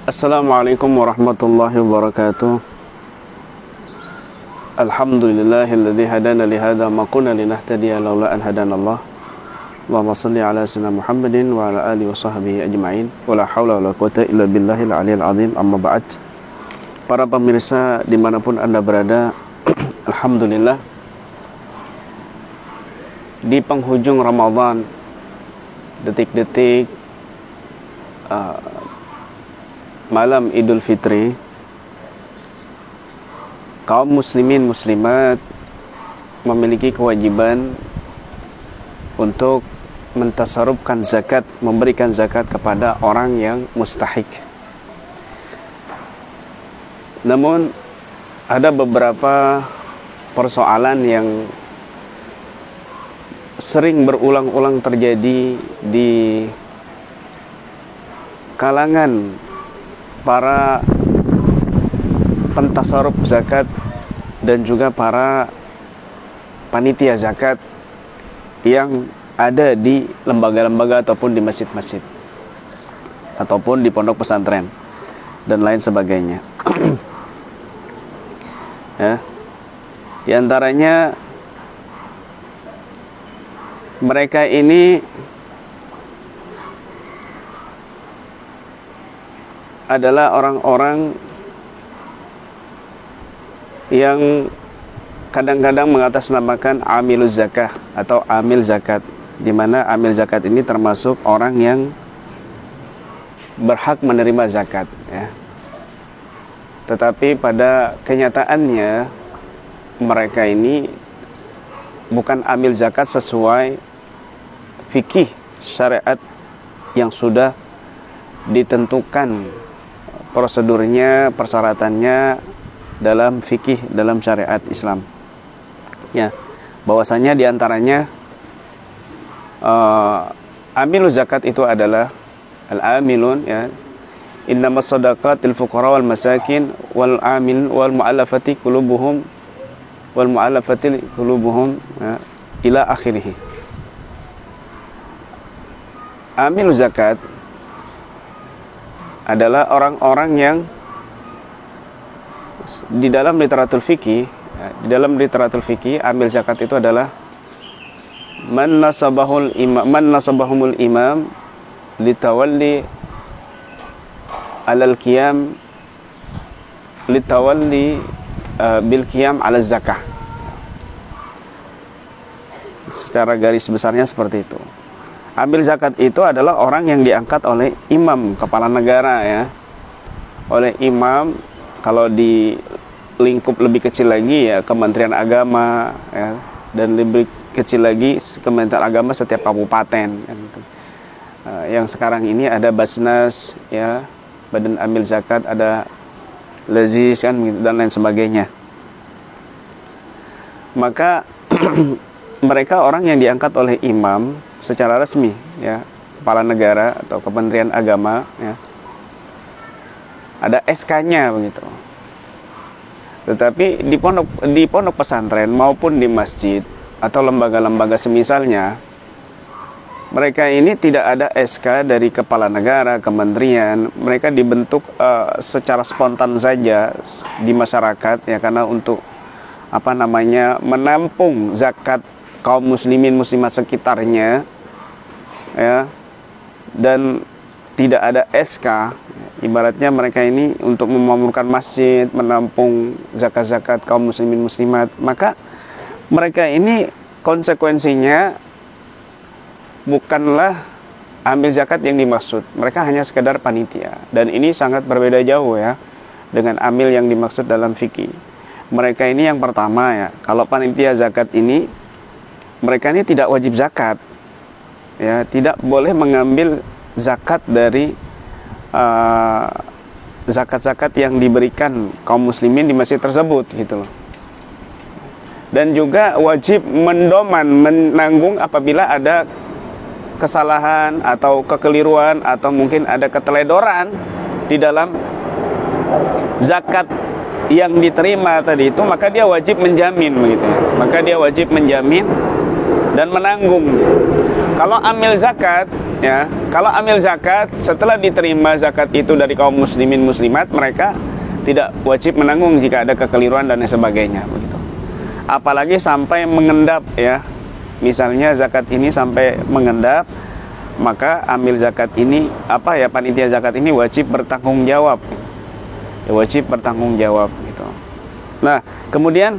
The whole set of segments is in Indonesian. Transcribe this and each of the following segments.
Assalamualaikum warahmatullahi wabarakatuh. Alhamdulillahilladzi hadana li hadza ma kunna linahtadiya laula an hadanallah. Allahumma shalli ala sayyidina Muhammadin wa ala alihi wa sahbihi ajma'in. Wala haula wala quwwata illa billahil aliyil azim. Amma ba'd. Para pemirsa dimanapun Anda berada, alhamdulillah di penghujung Ramadan, detik-detik malam Idul Fitri, kaum muslimin muslimat memiliki kewajiban untuk mentasarrufkan zakat, memberikan zakat kepada orang yang mustahik. Namun ada beberapa persoalan yang sering berulang-ulang terjadi di kalangan para pentasarruf zakat dan juga para panitia zakat yang ada di lembaga-lembaga ataupun di masjid-masjid ataupun di pondok pesantren dan lain sebagainya. Ya. Di antaranya mereka ini adalah orang-orang yang kadang-kadang mengatasnamakan amiluz zakah atau amil zakat, di mana amil zakat ini termasuk orang yang berhak menerima zakat, ya. Tetapi pada kenyataannya mereka ini bukan amil zakat sesuai fikih syariat yang sudah ditentukan prosedurnya, persyaratannya dalam fikih, dalam syariat Islam. Ya, bahwasanya diantaranya amiluz zakat itu adalah al-amilun, ya. Innamas shadaqatil fuqara wal masakin wal amil wal mu'allafati qulubuhum ya, ila akhirih. Amiluz zakat adalah orang-orang yang di dalam literatur fikih, amil zakat itu adalah man nasabahumul imam litawalli alal qiyam litawalli bil qiyam ala zakah. Secara garis besarnya seperti itu. Amil zakat itu adalah orang yang diangkat oleh imam, kepala negara, ya. Oleh imam, kalau di lingkup lebih kecil lagi ya Kementerian Agama, ya. Dan lebih kecil lagi Kementerian Agama setiap kabupaten, kan, gitu. Yang sekarang ini ada Basnas, ya, Badan Amil Zakat, ada Lazis, kan, dan lain sebagainya. Maka mereka orang yang diangkat oleh imam secara resmi, ya, kepala negara atau Kementerian Agama, ya. Ada SK-nya begitu. Tetapi di pondok pesantren maupun di masjid atau lembaga-lembaga semisalnya, mereka ini tidak ada SK dari kepala negara, kementerian. Mereka dibentuk secara spontan saja di masyarakat, ya, karena untuk menampung zakat kaum muslimin muslimat sekitarnya, ya, dan tidak ada SK. Ibaratnya mereka ini untuk memakmurkan masjid, menampung zakat-zakat kaum muslimin muslimat. Maka mereka ini konsekuensinya bukanlah ambil zakat yang dimaksud. Mereka hanya sekedar panitia. Dan ini sangat berbeda jauh, ya, dengan amil yang dimaksud dalam fikih. Mereka ini yang pertama, ya, kalau panitia zakat ini, mereka ini tidak wajib zakat, ya, tidak boleh mengambil zakat dari zakat-zakat yang diberikan kaum muslimin di masjid tersebut, gitu loh. Dan juga wajib menanggung apabila ada kesalahan atau kekeliruan atau mungkin ada keteledoran di dalam zakat yang diterima tadi itu, maka dia wajib menjamin, begitu. Maka dia wajib menjamin dan menanggung. Kalau amil zakat, ya, kalau amil zakat setelah diterima zakat itu dari kaum muslimin muslimat, mereka tidak wajib menanggung jika ada kekeliruan dan sebagainya, begitu. Apalagi sampai mengendap, ya. Misalnya zakat ini sampai mengendap, maka amil zakat ini panitia zakat ini wajib bertanggung jawab. Ya, wajib bertanggung jawab gitu. Nah, kemudian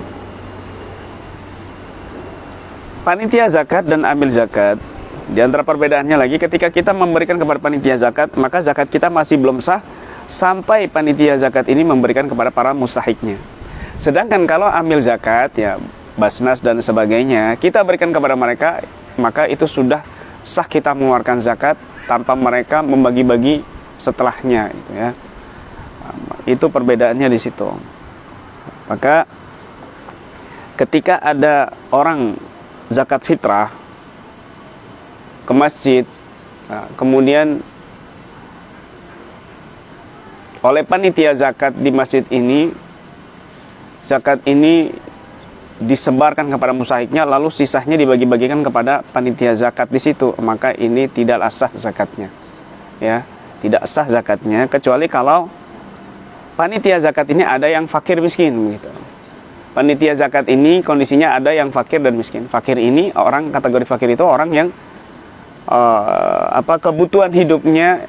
panitia zakat dan amil zakat, di antara perbedaannya lagi, ketika kita memberikan kepada panitia zakat, maka zakat kita masih belum sah sampai panitia zakat ini memberikan kepada para mustahiknya. Sedangkan kalau amil zakat, ya, basnas dan sebagainya, kita berikan kepada mereka, maka itu sudah sah kita mengeluarkan zakat tanpa mereka membagi-bagi setelahnya, gitu ya. Itu perbedaannya di situ. Maka ketika ada orang zakat fitrah ke masjid, kemudian oleh panitia zakat di masjid ini, zakat ini disebarkan kepada mustahiknya, lalu sisanya dibagi-bagikan kepada panitia zakat di situ, maka ini tidak sah zakatnya, ya, tidak sah zakatnya, kecuali kalau panitia zakat ini ada yang fakir miskin, gitu. Panitia zakat ini kondisinya ada yang fakir dan miskin. Fakir ini, orang kategori fakir itu orang yang kebutuhan hidupnya,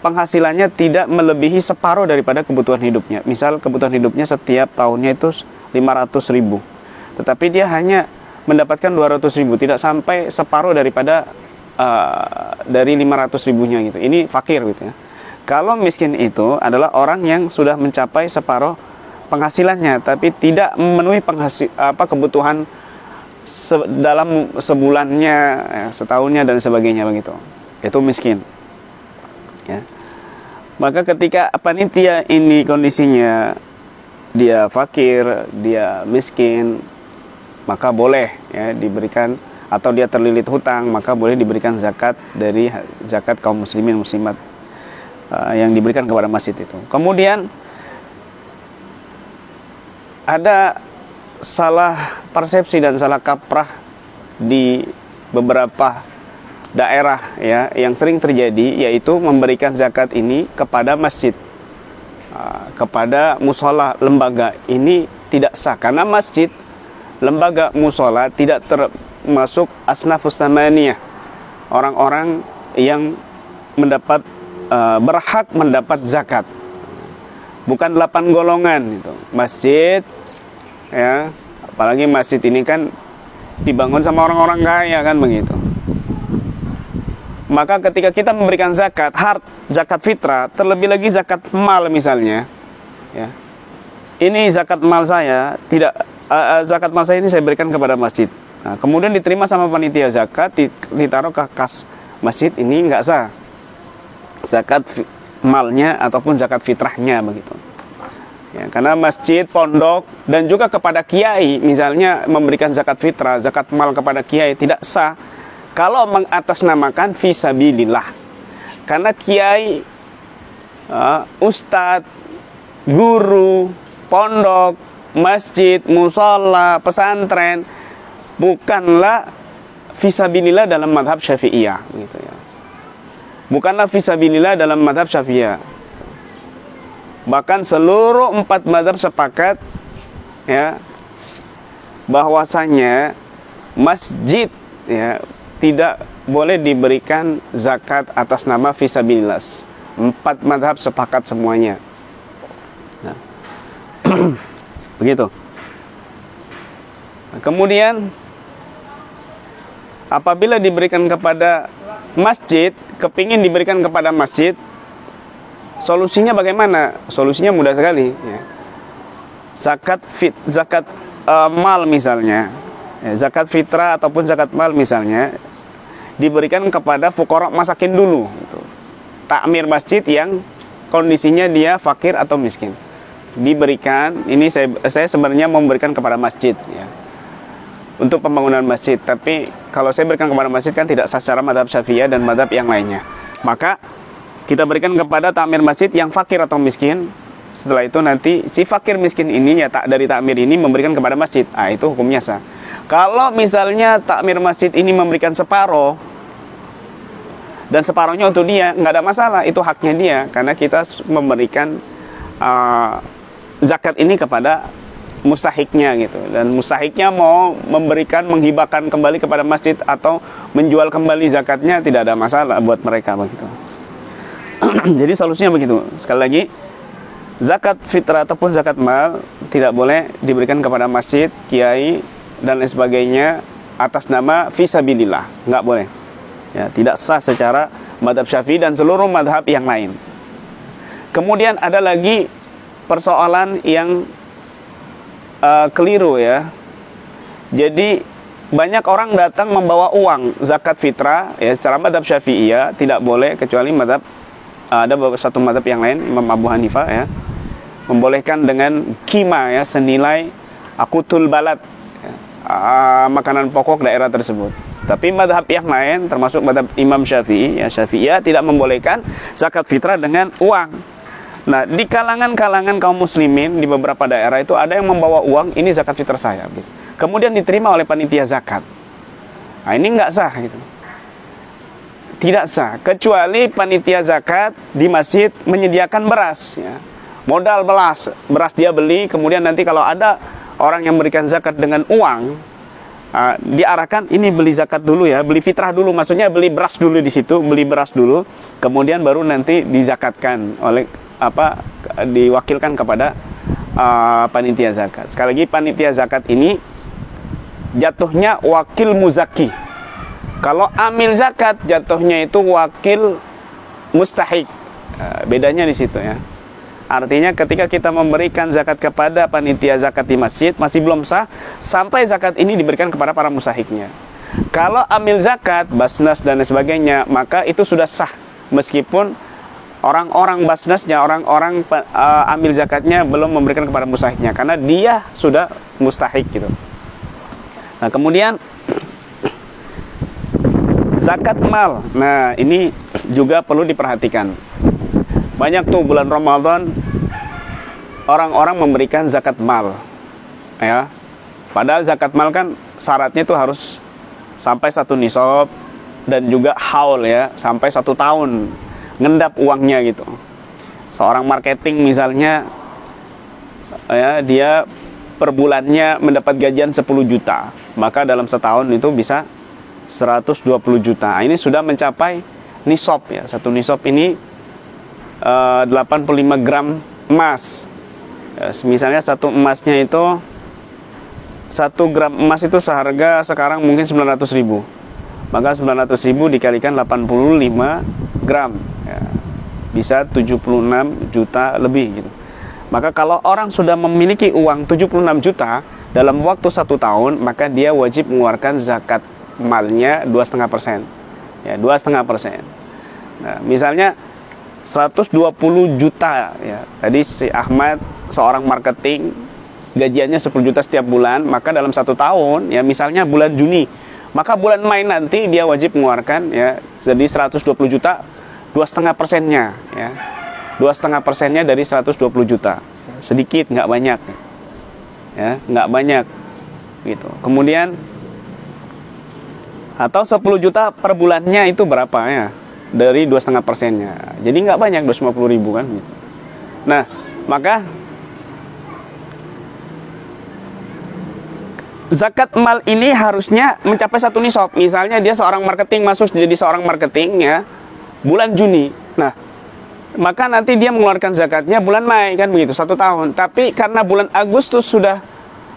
penghasilannya tidak melebihi separuh daripada kebutuhan hidupnya. Misal kebutuhan hidupnya setiap tahunnya itu 500.000, tetapi dia hanya mendapatkan 200.000, tidak sampai separuh daripada dari 500.000-nya gitu. Ini fakir, gitu ya. Kalau miskin itu adalah orang yang sudah mencapai separuh penghasilannya, tapi tidak memenuhi kebutuhan dalam sebulannya, ya, setahunnya dan sebagainya, begitu. Itu miskin. Ya. Maka ketika panitia ini kondisinya dia fakir, dia miskin, maka boleh, ya, diberikan, atau dia terlilit hutang, maka boleh diberikan zakat dari zakat kaum muslimin muslimat yang diberikan kepada masjid itu. Kemudian ada salah persepsi dan salah kaprah di beberapa daerah, ya, yang sering terjadi, yaitu memberikan zakat ini kepada masjid, kepada musola, lembaga. Ini tidak sah, karena masjid, lembaga, musola tidak termasuk asnafus samaniyah, orang-orang yang mendapat berhak mendapat zakat, bukan 8 golongan itu. Masjid, ya, apalagi masjid ini kan dibangun sama orang-orang kaya, kan begitu. Maka ketika kita memberikan zakat, zakat fitrah, terlebih lagi zakat mal misalnya, ya, ini zakat mal saya tidak, zakat mal saya ini saya berikan kepada masjid. Nah, kemudian diterima sama panitia zakat, ditaruh ke kas masjid, ini enggak sah zakat malnya ataupun zakat fitrahnya, begitu. Ya, karena masjid, pondok, dan juga kepada kiai, misalnya memberikan zakat fitrah, zakat mal kepada kiai tidak sah kalau mengatasnamakan fisabilillah. Karena kiai, ustadz, guru, pondok, masjid, musola, pesantren bukanlah fisabilillah dalam madhab syafi'iyah, gitu ya. Bukanlah fisabilillah dalam madhab syafi'iyah. Bahkan seluruh 4 madhab sepakat, ya, bahwasanya masjid, ya, tidak boleh diberikan zakat atas nama fisabilillah. 4 madhab sepakat semuanya. Nah, begitu. Nah, kemudian apabila diberikan kepada masjid, kepingin diberikan kepada masjid, solusinya bagaimana? Solusinya mudah sekali, ya. Zakat mal misalnya, ya, zakat fitrah ataupun zakat mal misalnya diberikan kepada fuqara masakin dulu, gitu. Takmir masjid yang kondisinya dia fakir atau miskin diberikan. Ini saya sebenarnya memberikan kepada masjid, ya, untuk pembangunan masjid. Tapi kalau saya berikan kepada masjid kan tidak sah secara madhab syafi'iyah dan madhab yang lainnya. Maka kita berikan kepada takmir masjid yang fakir atau miskin. Setelah itu nanti si fakir miskin ini, ya, dari takmir ini memberikan kepada masjid. Itu hukumnya sah. Kalau misalnya takmir masjid ini memberikan separuh dan separuhnya untuk dia, nggak ada masalah, itu haknya dia, karena kita memberikan zakat ini kepada mustahiknya gitu, dan mustahiknya mau memberikan, menghibahkan kembali kepada masjid atau menjual kembali zakatnya, tidak ada masalah buat mereka begitu. Jadi solusinya begitu. Sekali lagi, zakat fitrah ataupun zakat mal tidak boleh diberikan kepada masjid, kiai dan lain sebagainya atas nama fisabilillah, nggak boleh ya, tidak sah secara madhab Syafi'i dan seluruh madhab yang lain. Kemudian ada lagi persoalan yang keliru ya. Jadi banyak orang datang membawa uang zakat fitrah ya, secara madhab Syafi'i ya tidak boleh, kecuali madhab ada satu madhab yang lain, Imam Abu Hanifah ya, membolehkan dengan kima ya, senilai akutul balad ya, makanan pokok daerah tersebut. Tapi madhab yang lain termasuk madhab Imam Syafi'i ya, Syafi'iyah tidak membolehkan zakat fitrah dengan uang. Nah, di kalangan kaum muslimin di beberapa daerah itu ada yang membawa uang, ini zakat fitrah saya gitu. Kemudian diterima oleh panitia zakat. Nah, ini nggak sah gitu. Tidak sah, kecuali panitia zakat di masjid menyediakan beras ya. Modal beras dia beli, kemudian nanti kalau ada orang yang memberikan zakat dengan uang, diarahkan ini beli zakat dulu ya, beli fitrah dulu, maksudnya beli beras dulu di situ, beli beras dulu, kemudian baru nanti dizakatkan oleh diwakilkan kepada panitia zakat. Sekali lagi, panitia zakat ini jatuhnya wakil muzaki. Kalau amil zakat jatuhnya itu wakil mustahik. Bedanya di situ ya. Artinya ketika kita memberikan zakat kepada panitia zakat di masjid masih belum sah sampai zakat ini diberikan kepada para mustahiknya. Kalau amil zakat, basnas dan sebagainya, maka itu sudah sah meskipun orang-orang basnasnya, orang-orang amil zakatnya belum memberikan kepada mustahiknya, karena dia sudah mustahik gitu. Nah, kemudian zakat mal. Nah, ini juga perlu diperhatikan. Banyak tuh bulan Ramadan orang-orang memberikan zakat mal ya. Padahal zakat mal kan syaratnya itu harus sampai 1 nisab dan juga haul ya, sampai 1 tahun ngendap uangnya gitu. Seorang marketing misalnya ya, dia per bulannya mendapat gajian 10 juta, maka dalam setahun itu bisa 120 juta. Ini sudah mencapai nisab ya. 1 nisab ini 85 gram emas ya, misalnya satu emasnya itu 1 gram emas itu seharga sekarang mungkin 900.000, maka 900.000 dikalikan 85 gram ya, bisa 76 juta lebih gitu. Maka kalau orang sudah memiliki uang 76 juta dalam waktu 1 tahun, maka dia wajib mengeluarkan zakat malnya 2,5% ya, 2,5%. Nah, misalnya 120 juta ya. Tadi si Ahmad seorang marketing gajiannya 10 juta setiap bulan, maka dalam 1 tahun ya, misalnya bulan Juni, maka bulan Mei nanti dia wajib mengeluarkan ya, jadi 120 juta 2,5%-nya ya. 2,5%-nya dari 120 juta. Sedikit, nggak banyak. Ya, nggak banyak gitu. Kemudian atau 10 juta per bulannya itu berapa ya? Dari 2,5%-nya. Jadi nggak banyak, 250.000 kan gitu. Nah, maka zakat mal ini harusnya mencapai 1 nisab. Misalnya dia seorang marketing, masuk jadi seorang marketing ya, bulan Juni. Nah, maka nanti dia mengeluarkan zakatnya bulan Mei kan begitu, 1 tahun. Tapi karena bulan Agustus sudah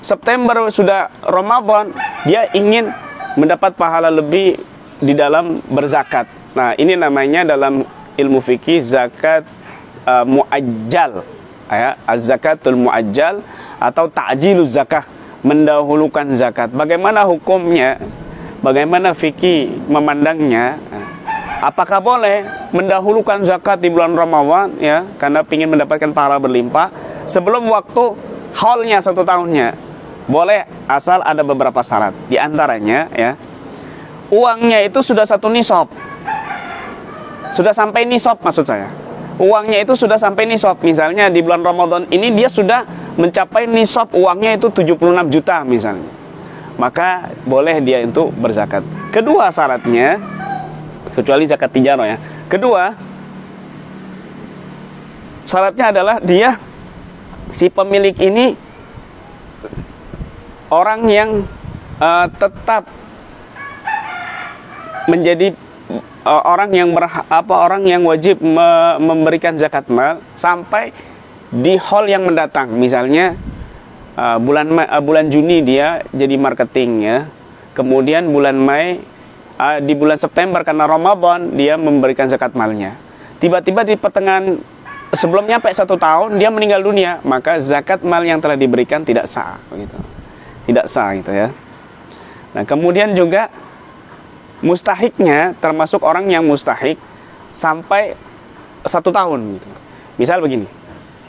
September sudah Ramadan, dia ingin mendapat pahala lebih di dalam berzakat. Nah, ini namanya dalam ilmu fikih zakat muajjal ya, az-zakatul muajjal atau ta'jiluz zakah, mendahulukan zakat. Bagaimana hukumnya? Bagaimana fikih memandangnya? Apakah boleh mendahulukan zakat di bulan Ramadan ya, karena ingin mendapatkan pahala berlimpah sebelum waktu haulnya 1 tahunnya? Boleh, asal ada beberapa syarat. Di antaranya ya, uangnya itu sudah 1 nisab. Sudah sampai nisab maksud saya. Uangnya itu sudah sampai nisab. Misalnya di bulan Ramadan ini dia sudah mencapai nisab uangnya itu 76 juta misalnya. maka boleh dia untuk berzakat. Kedua syaratnya, kecuali zakat tijarah ya. Kedua syaratnya adalah dia, si pemilik ini orang yang tetap menjadi orang yang wajib memberikan zakat mal sampai di haul yang mendatang. Misalnya bulan Juni dia jadi marketing ya. Kemudian bulan Mei, di bulan September karena Ramadan dia memberikan zakat malnya. Tiba-tiba di pertengahan sebelum nyampe 1 tahun dia meninggal dunia, maka zakat mal yang telah diberikan tidak sah, begitu. Tidak sah gitu ya. Nah, kemudian juga mustahiknya termasuk orang yang mustahik sampai 1 tahun gitu. Misal begini,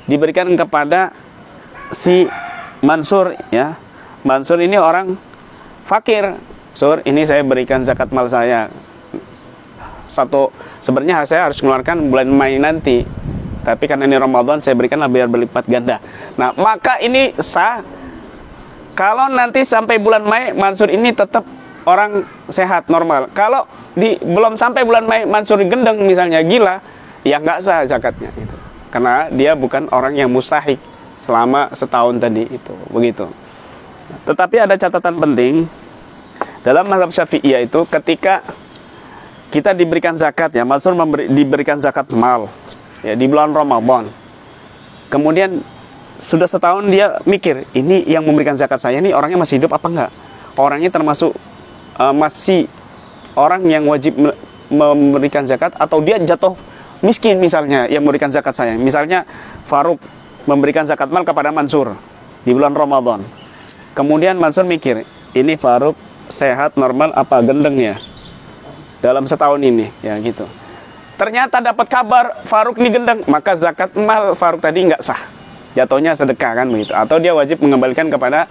diberikan kepada si Mansur ya. Mansur ini orang fakir. Sur, ini saya berikan zakat mal saya. Sebenarnya saya harus mengeluarkan bulan Mei nanti. Tapi karena ini Ramadan saya berikan biar berlipat ganda. Nah, maka ini sah kalau nanti sampai bulan Mei Mansur ini tetap orang sehat normal. Kalau belum sampai bulan Mei Mansur gendeng misalnya gila, ya nggak sah zakatnya gitu. Karena dia bukan orang yang mustahik selama setahun tadi itu, begitu. Tetapi ada catatan penting dalam mazhab Syafi'iyah itu, ketika kita diberikan zakat ya, Mansur diberikan zakat mal ya di bulan Ramadan. Kemudian sudah setahun dia mikir, ini yang memberikan zakat saya ini orangnya masih hidup apa enggak? Orangnya termasuk masih orang yang wajib memberikan zakat atau dia jatuh miskin misalnya yang memberikan zakat saya. Misalnya Faruk memberikan zakat mal kepada Mansur di bulan Ramadan. Kemudian Mansur mikir, ini Faruk sehat normal apa gendeng ya dalam setahun ini ya gitu. Ternyata dapat kabar Faruk ini gendeng, maka zakat mal Faruk tadi nggak sah, jatuhnya sedekah kan begitu, atau dia wajib mengembalikan kepada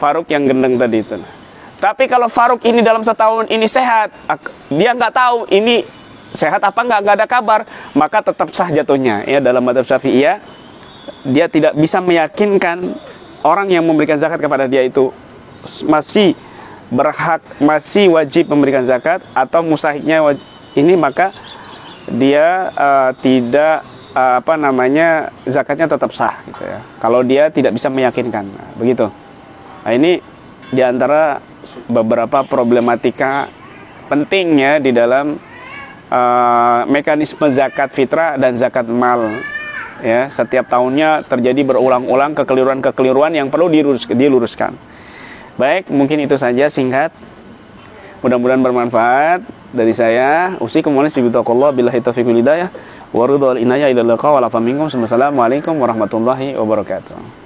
Faruk yang gendeng tadi itu. Tapi kalau Faruk ini dalam setahun ini sehat, dia nggak tahu ini sehat apa nggak ada kabar, maka tetap sah jatuhnya ya. Dalam mazhab Syafi'iyah dia tidak bisa meyakinkan orang yang memberikan zakat kepada dia itu masih berhak, masih wajib memberikan zakat atau mustahiknya ini, maka dia tidak zakatnya tetap sah gitu ya. Kalau dia tidak bisa meyakinkan, nah, begitu. Nah, ini diantara beberapa problematika pentingnya di dalam mekanisme zakat fitrah dan zakat mal ya. Setiap tahunnya terjadi berulang-ulang kekeliruan-kekeliruan yang perlu diluruskan. Baik, mungkin itu saja singkat, mudah-mudahan bermanfaat dari saya. Usikum wa nasibillahi billahi taufiq wal hidayah wa ridha wal inayah ila liqa wa la faminkum. Assalamualaikum warahmatullahi wabarakatuh.